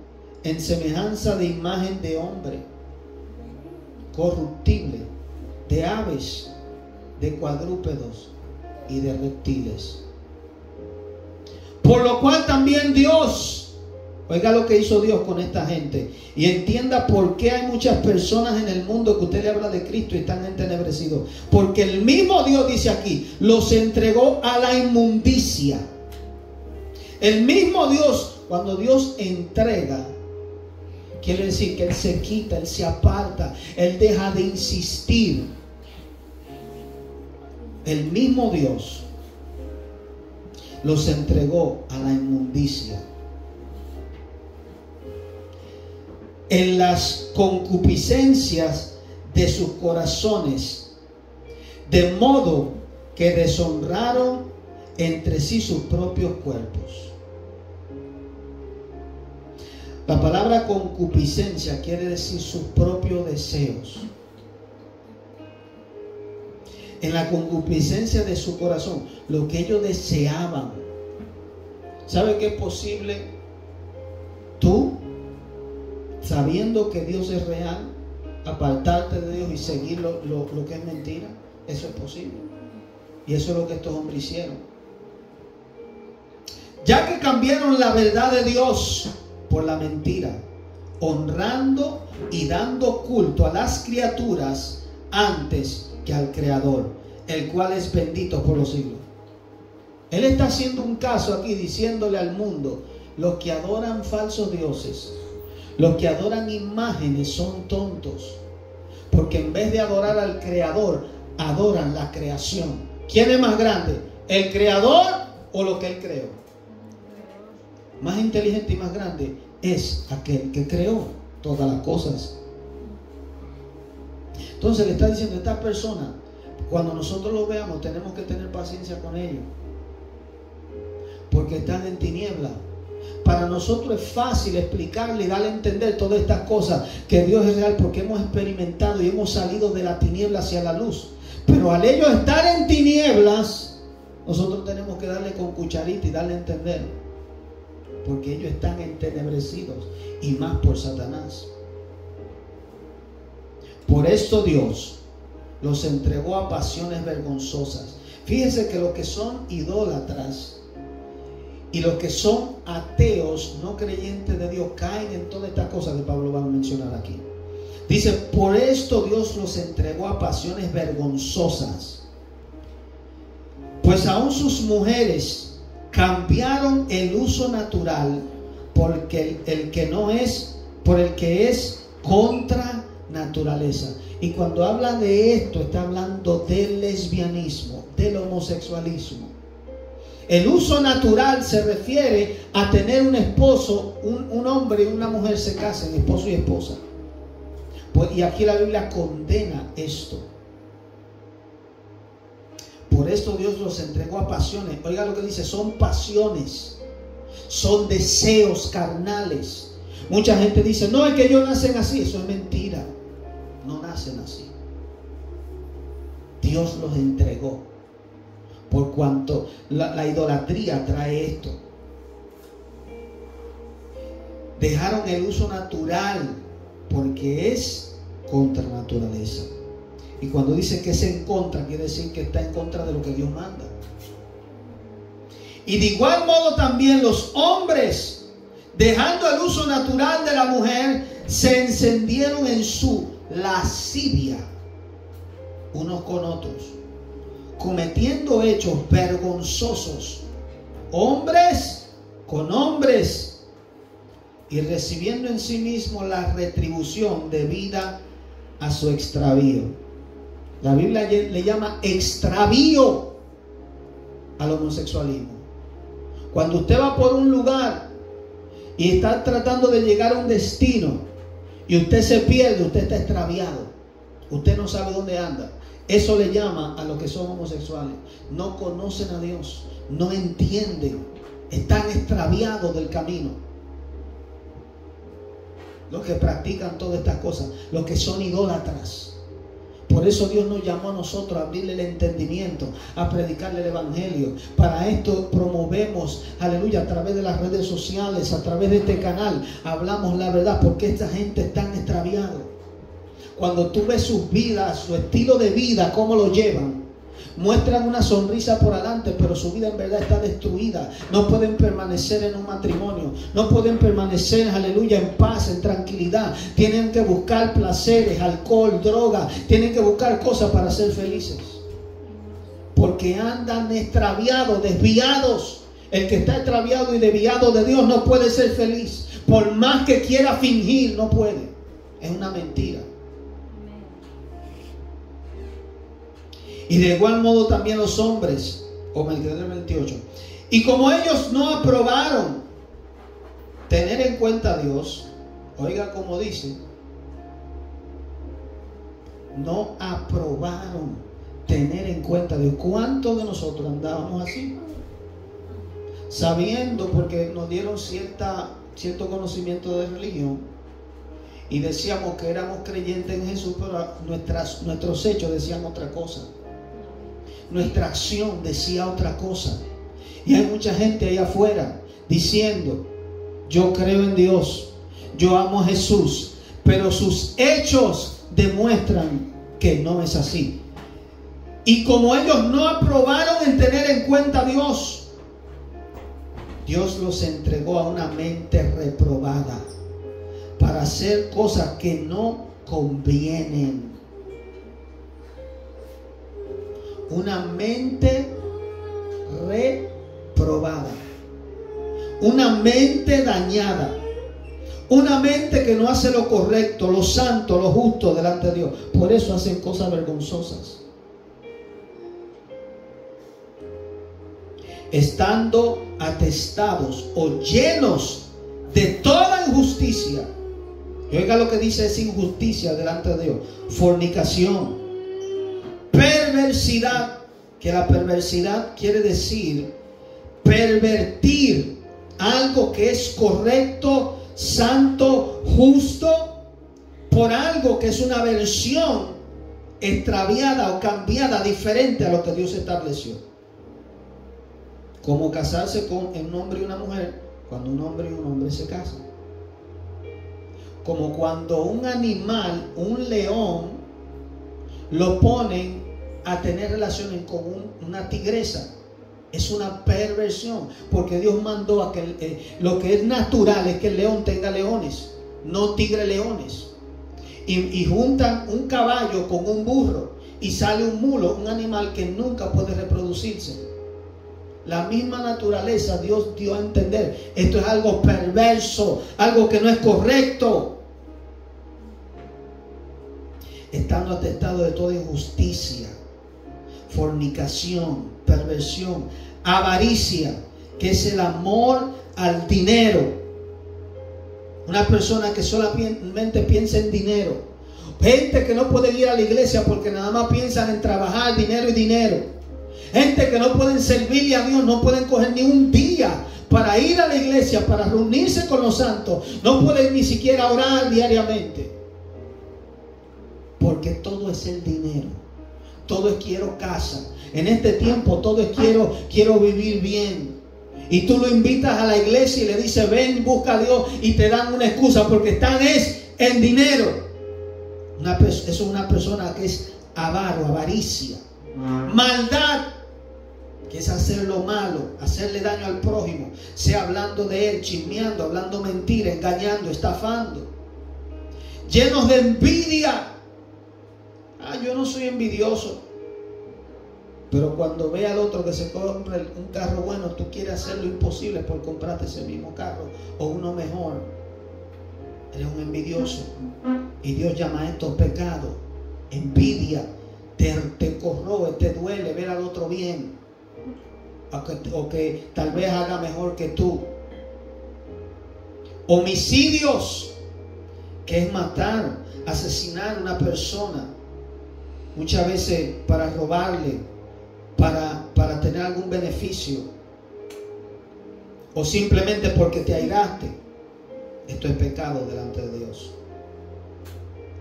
en semejanza de imagen de hombre corruptible, de aves, de cuadrúpedos y de reptiles. Por lo cual también Dios, oiga lo que hizo Dios con esta gente, y entienda por qué hay muchas personas en el mundo que usted le habla de Cristo y están entenebrecidos. Porque el mismo Dios dice aquí, los entregó a la inmundicia. El mismo Dios Cuando Dios entrega, quiere decir que Él se quita, Él se aparta, Él deja de insistir. El mismo Dios los entregó a la inmundicia, en las concupiscencias de sus corazones, de modo que deshonraron entre sí sus propios cuerpos. La palabra concupiscencia quiere decir sus propios deseos. En la concupiscencia de su corazón, lo que ellos deseaban. ¿Sabe que es posible tú, sabiendo que Dios es real, apartarte de Dios y seguir lo que es mentira? Eso es posible. Y eso es lo que estos hombres hicieron. Ya que cambiaron la verdad de Dios por la mentira, honrando y dando culto a las criaturas antes que al Creador, el cual es bendito por los siglos. Él está haciendo un caso aquí, diciéndole al mundo: los que adoran falsos dioses, los que adoran imágenes, son tontos, porque en vez de adorar al Creador, adoran la creación. ¿Quién es más grande? ¿El Creador o lo que Él creó? Más inteligente y más grande es aquel que creó todas las cosas. Entonces le está diciendo a esta persona, cuando nosotros lo veamos, tenemos que tener paciencia con ellos, porque están en tiniebla. Para nosotros es fácil explicarle y darle a entender todas estas cosas, que Dios es real, porque hemos experimentado y hemos salido de la tiniebla hacia la luz. Pero al ellos estar en tinieblas, nosotros tenemos que darle con cucharita y darle a entender, porque ellos están entenebrecidos, y más por Satanás. Por esto Dios los entregó a pasiones vergonzosas. Fíjense que los que son idólatras y los que son ateos, no creyentes de Dios, caen en todas estas cosas que Pablo va a mencionar aquí. Dice: por esto Dios los entregó a pasiones vergonzosas, pues aún sus mujeres cambiaron el uso natural por el que es contra naturaleza. Y cuando habla de esto, está hablando del lesbianismo, del homosexualismo. El uso natural se refiere a tener un esposo, un hombre y una mujer se casen, esposo y esposa. Pues, y aquí la Biblia condena esto. Por esto Dios los entregó a pasiones. Oiga lo que dice: son pasiones, son deseos carnales. Mucha gente dice: no, es que ellos nacen así. Eso es mentira. No nacen así. Dios los entregó, por cuanto la idolatría trae esto. Dejaron el uso natural porque es contra naturaleza. Y cuando dice que es en contra, quiere decir que está en contra de lo que Dios manda. Y de igual modo también los hombres, dejando el uso natural de la mujer, se encendieron en su lascivia unos con otros, cometiendo hechos vergonzosos, hombres con hombres, y recibiendo en sí mismo la retribución debida a su extravío. La Biblia le llama extravío al homosexualismo. Cuando usted va por un lugar y está tratando de llegar a un destino y usted se pierde, usted está extraviado, usted no sabe dónde anda. Eso le llama a los que son homosexuales. No conocen a Dios, no entienden, están extraviados del camino. Los que practican todas estas cosas, los que son idólatras. Por eso Dios nos llamó a nosotros a abrirle el entendimiento, a predicarle el evangelio. Para esto promovemos, aleluya, a través de las redes sociales, a través de este canal, hablamos la verdad, porque esta gente está extraviada. Cuando tú ves sus vidas, su estilo de vida, cómo lo llevan, muestran una sonrisa por adelante, pero su vida en verdad está destruida. No pueden permanecer en un matrimonio, no pueden permanecer, aleluya, en paz, en tranquilidad. Tienen que buscar placeres, alcohol, droga, tienen que buscar cosas para ser felices, porque andan extraviados, desviados. El que está extraviado y desviado de Dios no puede ser feliz. Por más que quiera fingir, no puede. Es una mentira. Y de igual modo también los hombres, o me quedé en el 28. Y como ellos no aprobaron tener en cuenta a Dios, oiga como dice, no aprobaron tener en cuenta a Dios. ¿Cuántos de nosotros andábamos así? Sabiendo, porque nos dieron cierto conocimiento de religión y decíamos que éramos creyentes en Jesús, pero nuestros hechos decían otra cosa. Nuestra acción decía otra cosa. Y hay mucha gente allá afuera diciendo: yo creo en Dios, yo amo a Jesús, pero sus hechos demuestran que no es así. Y como ellos no aprobaron en tener en cuenta a Dios, Dios los entregó a una mente reprobada para hacer cosas que no convienen. Una mente reprobada, una mente dañada, una mente que no hace lo correcto, lo santo, lo justo delante de Dios. Por eso hacen cosas vergonzosas. Estando atestados o llenos de toda injusticia. Y oiga lo que dice es injusticia delante de Dios: fornicación, perversidad, que la perversidad quiere decir pervertir algo que es correcto, santo, justo, por algo que es una versión extraviada o cambiada, diferente a lo que Dios estableció. Como casarse con un hombre y una mujer, cuando un hombre y un hombre se casan. Como cuando un animal, un león, lo ponen a tener relaciones con una tigresa. Es una perversión, porque Dios mandó a que lo que es natural es que el león tenga leones, no tigre leones. Y juntan un caballo con un burro y sale un mulo, un animal que nunca puede reproducirse. La misma naturaleza Dios dio a entender: esto es algo perverso, algo que no es correcto. Estando atestado de toda injusticia, fornicación, perversión, avaricia, que es el amor al dinero. Una persona que solamente piensa en dinero. Gente que no puede ir a la iglesia porque nada más piensan en trabajar, dinero y dinero. Gente que no pueden servirle a Dios, no pueden coger ni un día para ir a la iglesia, para reunirse con los santos. No pueden ni siquiera orar diariamente. Porque todo es el dinero. Todo es quiero casa. En este tiempo todo es quiero vivir bien. Y tú lo invitas a la iglesia y le dices: ven, busca a Dios, y te dan una excusa porque están en dinero. Eso es una persona que es avaro, avaricia. Maldad, que es hacer lo malo, hacerle daño al prójimo, sea hablando de él, chismeando, hablando mentira, engañando, estafando. Llenos de envidia. Yo no soy envidioso. Pero cuando ve al otro que se compra un carro bueno, tú quieres hacer lo imposible por comprarte ese mismo carro o uno mejor. Eres un envidioso. Y Dios llama a esto pecado. Envidia. Te corroe, te duele ver al otro bien. O que tal vez haga mejor que tú. Homicidios, que es matar, asesinar a una persona. Muchas veces para robarle, para tener algún beneficio, o simplemente porque te airaste. Esto es pecado delante de Dios.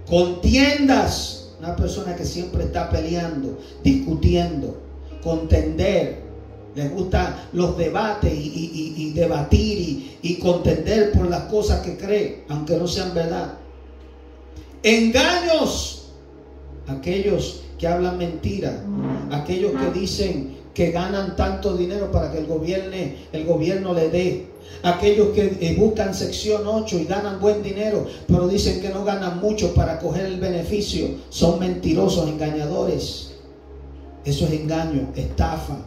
Contiendas, una persona que siempre está peleando, discutiendo, contender. Les gustan los debates y debatir y contender por las cosas que cree, aunque no sean verdad. Engaños, aquellos que hablan mentira, aquellos que dicen que ganan tanto dinero para que el gobierno le dé, aquellos que buscan sección 8 y ganan buen dinero, pero dicen que no ganan mucho para coger el beneficio. Son mentirosos, engañadores. Eso es engaño, estafa.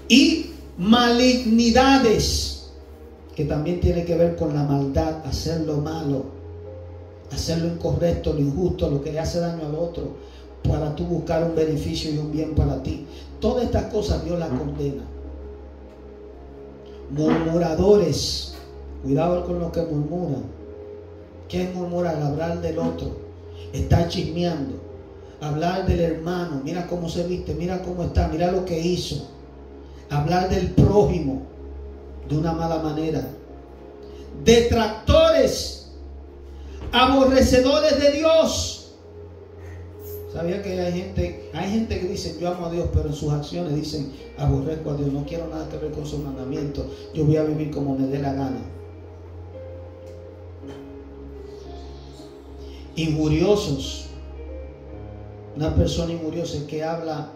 Y malignidades, que también tiene que ver con la maldad, hacer lo malo, hacer lo incorrecto, lo injusto, lo que le hace daño al otro, para tú buscar un beneficio y un bien para ti. Todas estas cosas Dios las condena. Murmuradores, cuidado con lo que murmuran. ¿Qué es murmurar? Hablar del otro, estar chismeando, hablar del hermano, mira cómo se viste, mira cómo está, mira lo que hizo. Hablar del prójimo de una mala manera. Detractores, aborrecedores de Dios. ¿Sabía que hay gente que dice yo amo a Dios, pero en sus acciones dicen aborrezco a Dios, no quiero nada que ver con sus mandamientos, yo voy a vivir como me dé la gana? Injuriosos. Una persona injuriosa es que habla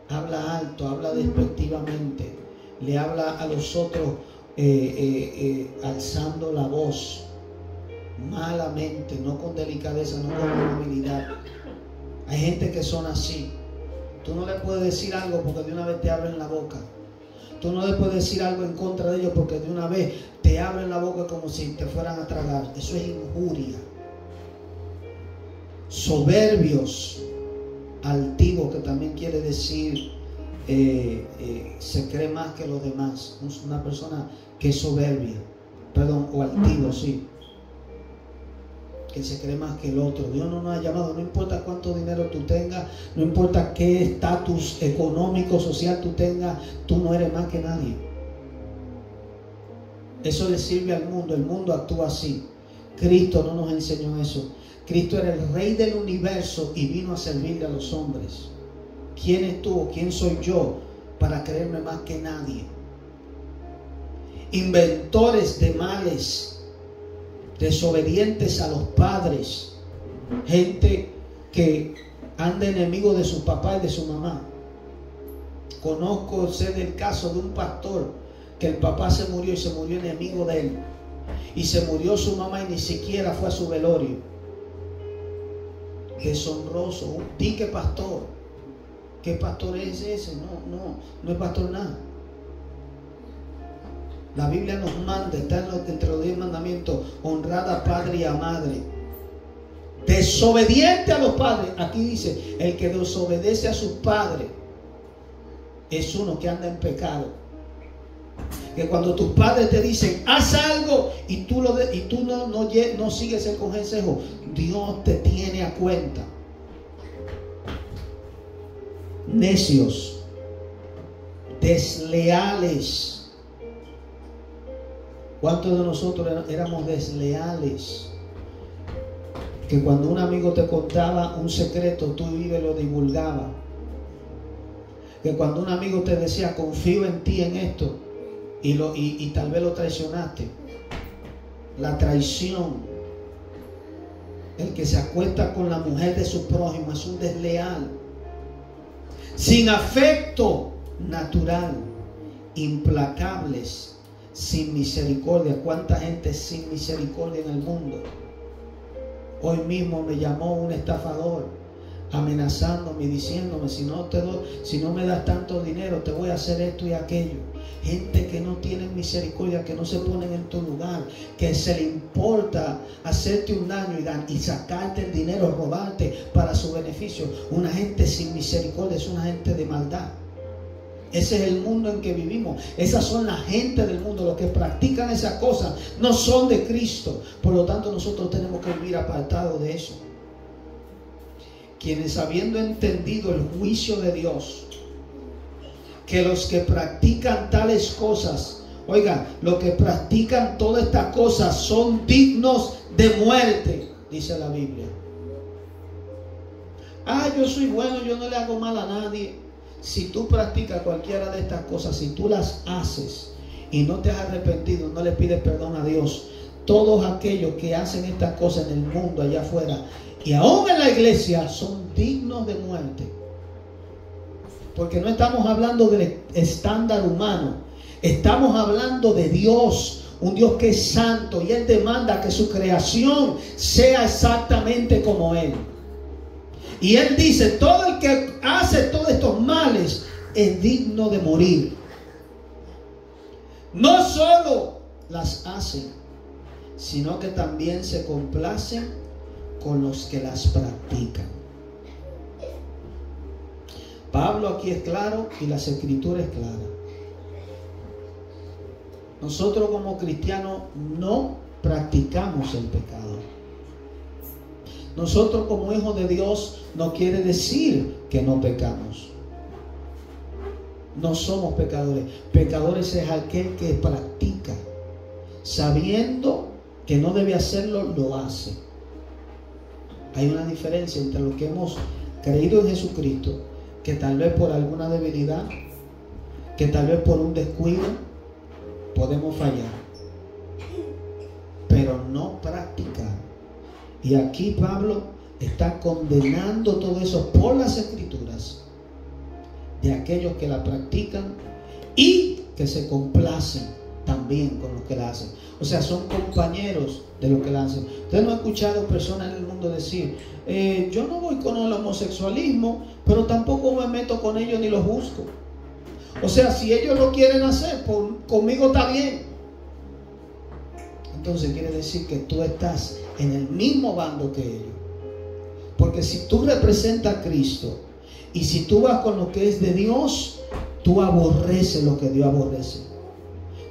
alto, habla despectivamente, le habla a los otros alzando la voz, malamente, no con delicadeza, no con amabilidad. Hay gente que son así. Tú no le puedes decir algo porque de una vez te abren la boca. Tú no le puedes decir algo en contra de ellos porque de una vez te abren la boca como si te fueran a tragar. Eso es injuria. Soberbios, altivos, que también quiere decir se cree más que los demás. Una persona que es soberbia, o altivo, sí, que se cree más que el otro. Dios no nos ha llamado, no importa cuánto dinero tú tengas, no importa qué estatus económico, social tú tengas, tú no eres más que nadie. Eso le sirve al mundo, el mundo actúa así. Cristo no nos enseñó eso. Cristo era el rey del universo y vino a servirle a los hombres. ¿Quién es tú o quién soy yo para creerme más que nadie? Inventores de males, desobedientes a los padres, gente que anda enemigo de su papá y de su mamá. Sé del caso de un pastor que el papá se murió y se murió enemigo de él, y se murió su mamá y ni siquiera fue a su velorio. Deshonroso. Di que pastor. ¿Qué pastor es ese? No es pastor nada. La Biblia nos manda, está entre los 10 mandamientos, honrad a padre y a madre. Desobediente a los padres. Aquí dice, el que desobedece a sus padres es uno que anda en pecado. Que cuando tus padres te dicen haz algo y tú no sigues el consejo, Dios te tiene a cuenta. Necios, desleales. ¿Cuántos de nosotros éramos desleales? Que cuando un amigo te contaba un secreto, tú ibas y lo divulgabas. Que cuando un amigo te decía confío en ti en esto, y tal vez lo traicionaste. La traición. El que se acuesta con la mujer de su prójimo es un desleal. Sin afecto natural, implacables, sin misericordia. ¿Cuánta gente sin misericordia en el mundo? Hoy mismo me llamó un estafador amenazándome y diciéndome si no me das tanto dinero te voy a hacer esto y aquello. Gente que no tiene misericordia, que no se ponen en tu lugar, que se le importa hacerte un daño y sacarte el dinero, robarte para su beneficio. Una gente sin misericordia es una gente de maldad. Ese es el mundo en que vivimos. Esas son la gente del mundo. Los que practican esas cosas no son de Cristo. Por lo tanto, nosotros tenemos que vivir apartados de eso. Quienes, habiendo entendido el juicio de Dios, que los que practican tales cosas, oiga, los que practican todas estas cosas son dignos de muerte, dice la Biblia. Yo soy bueno, yo no le hago mal a nadie. Si tú practicas cualquiera de estas cosas, si tú las haces y no te has arrepentido, no le pides perdón a Dios, todos aquellos que hacen estas cosas en el mundo allá afuera y aún en la iglesia son dignos de muerte. Porque no estamos hablando del estándar humano, estamos hablando de Dios, un Dios que es santo, y Él demanda que su creación sea exactamente como Él. Y Él dice, todo el que hace todos estos males es digno de morir. no solo las hacen, sino que también se complacen con los que las practican. Pablo aquí es claro y las escrituras es clara. Nosotros como cristianos no practicamos el pecado. Nosotros como hijos de Dios no quiere decir que no pecamos. No somos pecadores. Pecadores es aquel que practica, sabiendo que no debe hacerlo, lo hace. Hay una diferencia entre los que hemos creído en Jesucristo, que tal vez por alguna debilidad, que tal vez por un descuido, podemos fallar, pero no practicar. Y aquí Pablo está condenando todo eso por las escrituras, de aquellos que la practican y que se complacen también con los que la hacen. O sea, son compañeros de lo que la hacen. Ustedes no han escuchado personas en el mundo decir, yo no voy con el homosexualismo, pero tampoco me meto con ellos ni los juzgo. O sea, si ellos lo quieren hacer, conmigo está bien. Entonces quiere decir que tú estás en el mismo bando que ellos. Porque si tú representas a Cristo y si tú vas con lo que es de Dios, tú aborreces lo que Dios aborrece.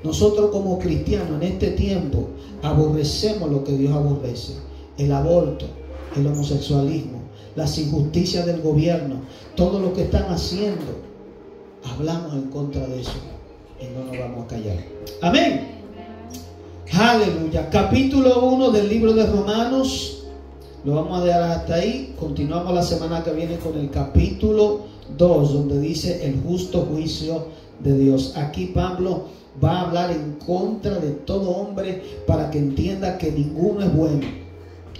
Nosotros como cristianos en este tiempo aborrecemos lo que Dios aborrece. El aborto, el homosexualismo, las injusticias del gobierno, todo lo que están haciendo. Hablamos en contra de eso y no nos vamos a callar. Amén. Aleluya. Capítulo 1 del libro de Romanos. Lo vamos a dejar hasta ahí. Continuamos la semana que viene con el capítulo 2, donde dice el justo juicio de Dios. Aquí Pablo va a hablar en contra de todo hombre para que entienda que ninguno es bueno.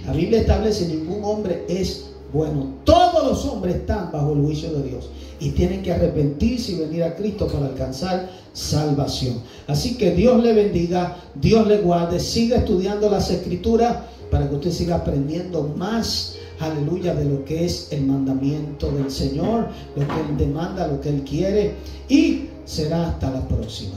La Biblia establece que ningún hombre es bueno. Todos los hombres están bajo el juicio de Dios y tienen que arrepentirse y venir a Cristo para alcanzar salvación. Así que Dios le bendiga, Dios le guarde, siga estudiando las escrituras para que usted siga aprendiendo más, aleluya, de lo que es el mandamiento del Señor, lo que Él demanda, lo que Él quiere, y será hasta la próxima.